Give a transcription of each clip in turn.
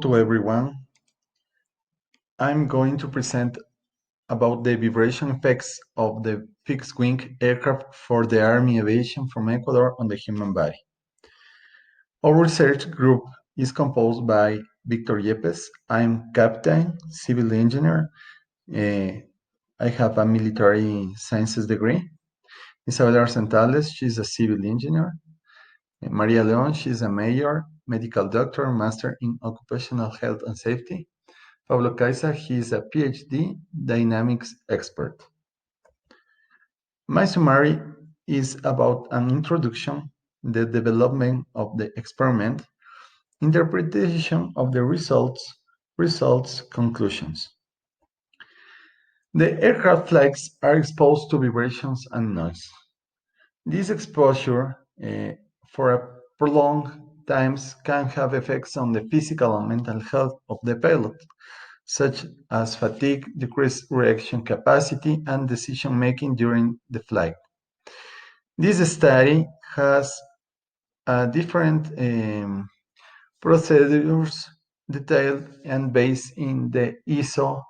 to everyone. I'm going to present about the vibration effects of the fixed-wing aircraft for the Army Aviation from Ecuador on the human body. Our research group is composed by Victor Yepes. I'm captain, civil engineer. I have a military sciences degree. Isabel Arcentales, she's a civil engineer. Maria Leon, she's a major, medical doctor, master in occupational health and safety. Pablo CASA, he is a PhD dynamics expert. My summary is about an introduction, the development of the experiment, interpretation of the results, conclusions. The aircraft flags are exposed to vibrations and noise. This exposure for a prolonged times can have effects on the physical and mental health of the pilot, such as fatigue, decreased reaction capacity, and decision-making during the flight. This study has different procedures detailed and based in the ISO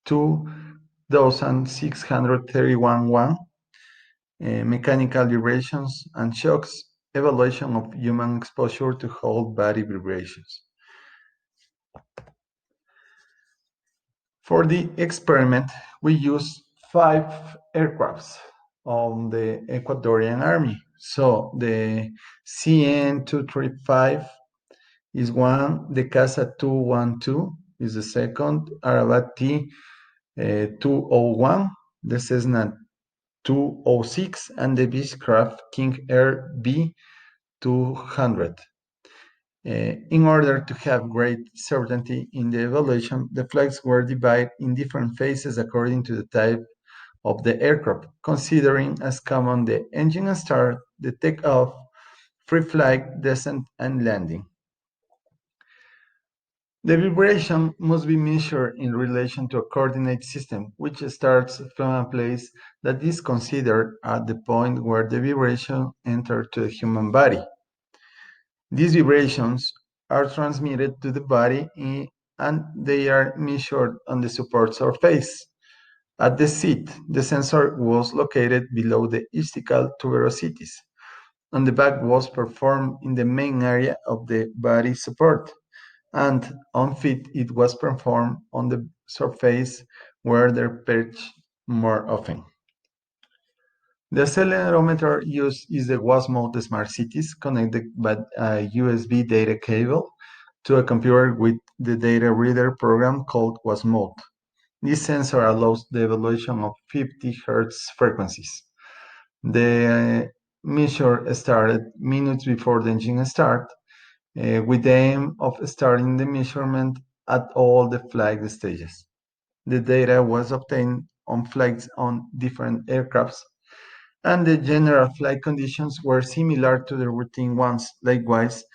20631-1, mechanical vibrations and shocks, evaluation of human exposure to whole body vibrations. For the experiment, we used 5 aircrafts on the Ecuadorian Army. So the CN-235 is one, the CASA 212 is the second, Aravá T-201, the CESSNA 206, and the Beechcraft King Air B-200. In order to have great certainty in the evaluation, the flights were divided in different phases according to the type of the aircraft, considering as common the engine start, the takeoff, free flight, descent, and landing. The vibration must be measured in relation to a coordinate system, which starts from a place that is considered at the point where the vibration enters to the human body. These vibrations are transmitted to the body and they are measured on the support surface. At the seat, the sensor was located below the ischial tuberosities, and the back was performed in the main area of the body support, and on feet it was performed on the surface where they perch more often. The accelerometer used is the WASMode Smart Cities connected by a USB data cable to a computer with the data reader program called WASMode. This sensor allows the evaluation of 50 Hz frequencies. The measure started minutes before the engine start, with the aim of starting the measurement at all the flight stages. The data was obtained on flights on different aircrafts, and the general flight conditions were similar to the routine ones. Likewise,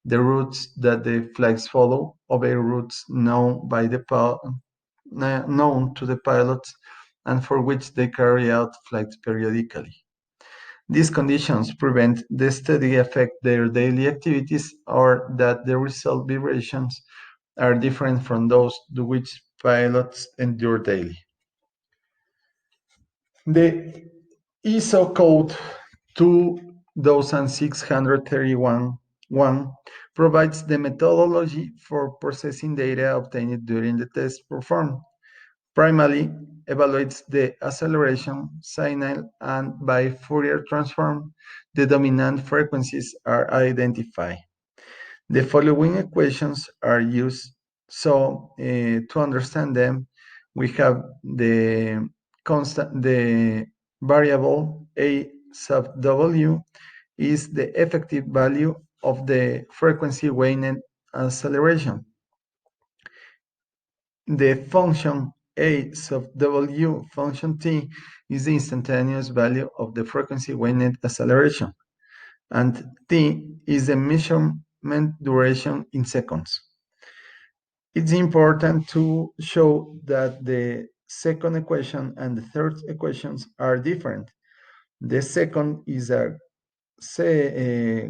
the routes that the flights follow obey routes known to the pilots and for which they carry out flights periodically. These conditions prevent the study affect their daily activities or that the result vibrations are different from those to which pilots endure daily. The ISO code 20631-1 provides the methodology for processing data obtained during the test performed. Primarily evaluates the acceleration signal, and by Fourier transform, the dominant frequencies are identified. The following equations are used. So to understand them, we have the variable A sub W is the effective value of the frequency weighted acceleration. The function A sub W function t is the instantaneous value of the frequency weighted acceleration, and t is the measurement duration in seconds. It's important to show that the second equation and the third equations are different. The second is a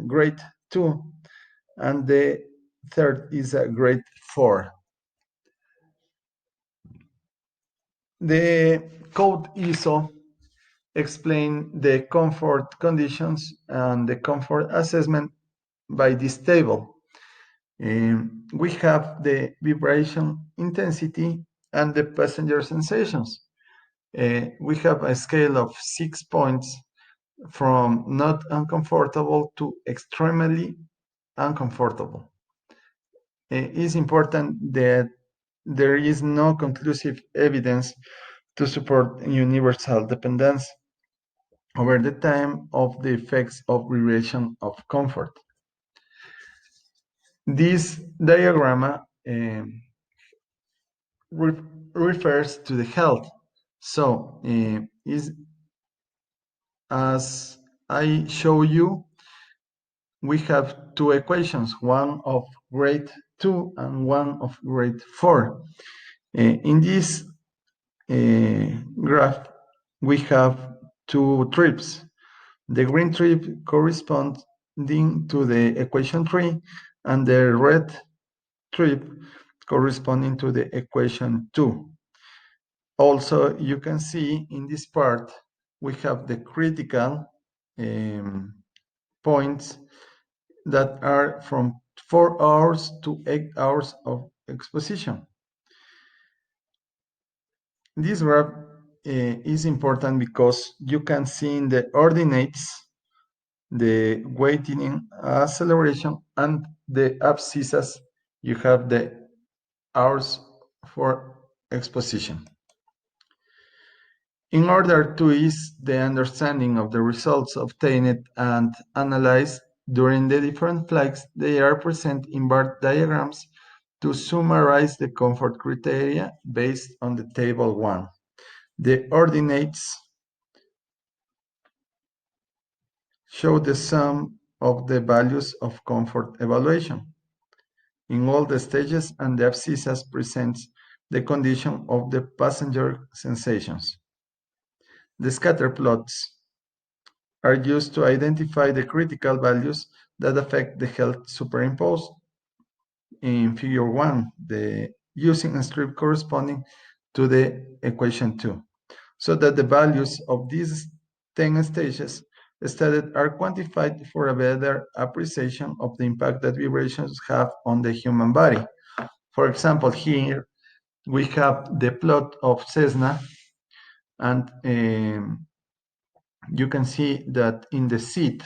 grade 2, and the third is a grade 4. The code ISO explain the comfort conditions and the comfort assessment by this table. We have the vibration intensity and the passenger sensations. We have a scale of 6 points from not uncomfortable to extremely uncomfortable. It is important that there is no conclusive evidence to support universal dependence over the time of the effects of variation of comfort. This diagram refers to the health. So, is as I show you, we have two equations, one of grade 2 and one of grade 4. In this graph, we have two trips. The green trip corresponding to the equation 3 and the red trip corresponding to the equation 2. Also, you can see in this part, we have the critical points that are from 4 hours to 8 hours of exposition. This graph is important because you can see in the ordinates the weighting acceleration and the abscissas, you have the hours for exposition. In order to ease the understanding of the results obtained and analyzed during the different flights, they are presented in bar diagrams to summarize the comfort criteria based on the table 1. The ordinates show the sum of the values of comfort evaluation in all the stages, and the abscissas presents the condition of the passenger sensations. The scatter plots are used to identify the critical values that affect the health superimposed in figure 1, using a strip corresponding to the equation 2, so that the values of these 10 stages studied are quantified for a better appreciation of the impact that vibrations have on the human body. For example, here we have the plot of CESSNA, and you can see that in the seat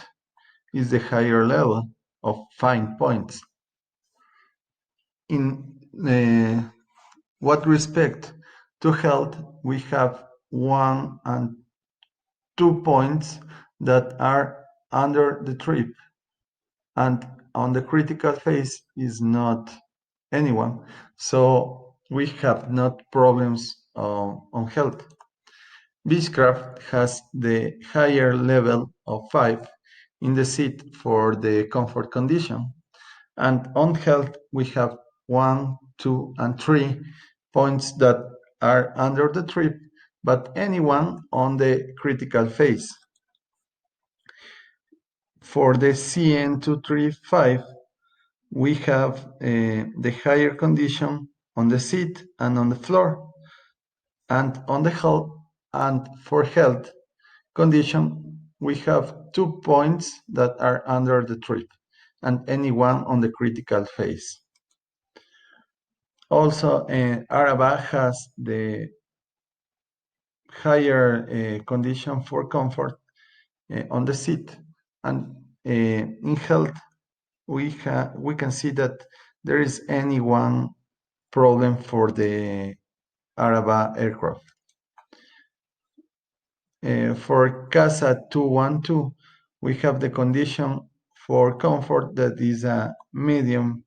is the higher level of fine points. In what respect to health, we have 1 and 2 points that are under the trip, and on the critical phase is not anyone. So we have not problems on health. Beechcraft has the higher level of 5 in the seat for the comfort condition. And on health, we have 1, 2, and 3 points that are under the trip, but anyone on the critical phase. For the CN235, we have the higher condition on the seat and on the floor, and on the health, and for health condition, we have 2 points that are under the trip, and anyone on the critical phase. Also, Aravá has the higher condition for comfort on the seat, and in health, we can see that there is any one problem for the Aravá aircraft. For CASA 212, we have the condition for comfort that is a medium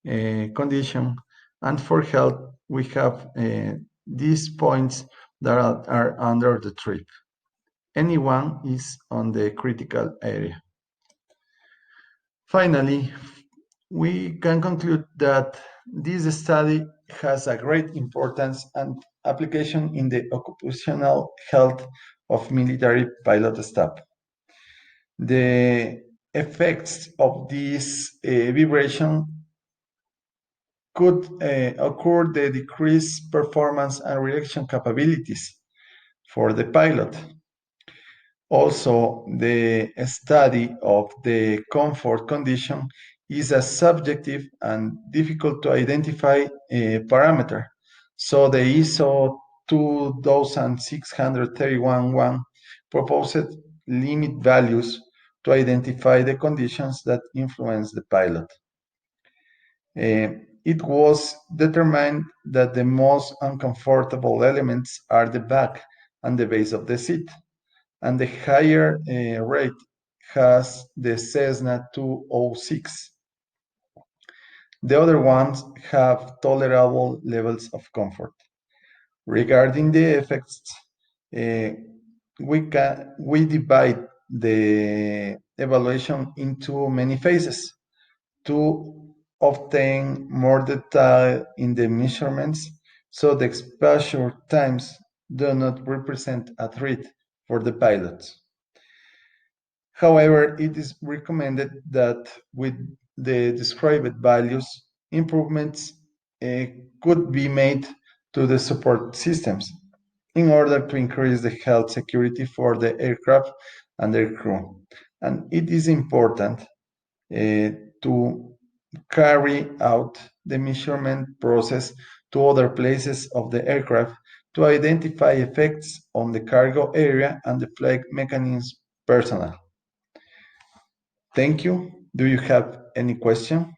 condition, and for health, we have these points that are under the trip. Anyone is on the critical area. Finally, we can conclude that this study has a great importance and application in the occupational health of military pilot staff. The effects of this vibration could occur the decreased performance and reaction capabilities for the pilot. Also, the study of the comfort condition is a subjective and difficult to identify parameter. So the ISO 20631-1 proposed limit values to identify the conditions that influence the pilot. It was determined that the most uncomfortable elements are the back and the base of the seat, and the higher rate has the CESSNA 206. The other ones have tolerable levels of comfort. Regarding the effects, we divide the evaluation into many phases to obtain more detail in the measurements, so the exposure times do not represent a threat for the pilots. However, it is recommended that with the described values, improvements could be made to the support systems in order to increase the health security for the aircraft and their crew. And it is important to carry out the measurement process to other places of the aircraft to identify effects on the cargo area and the flight mechanism personnel. Thank you. Do you have any question?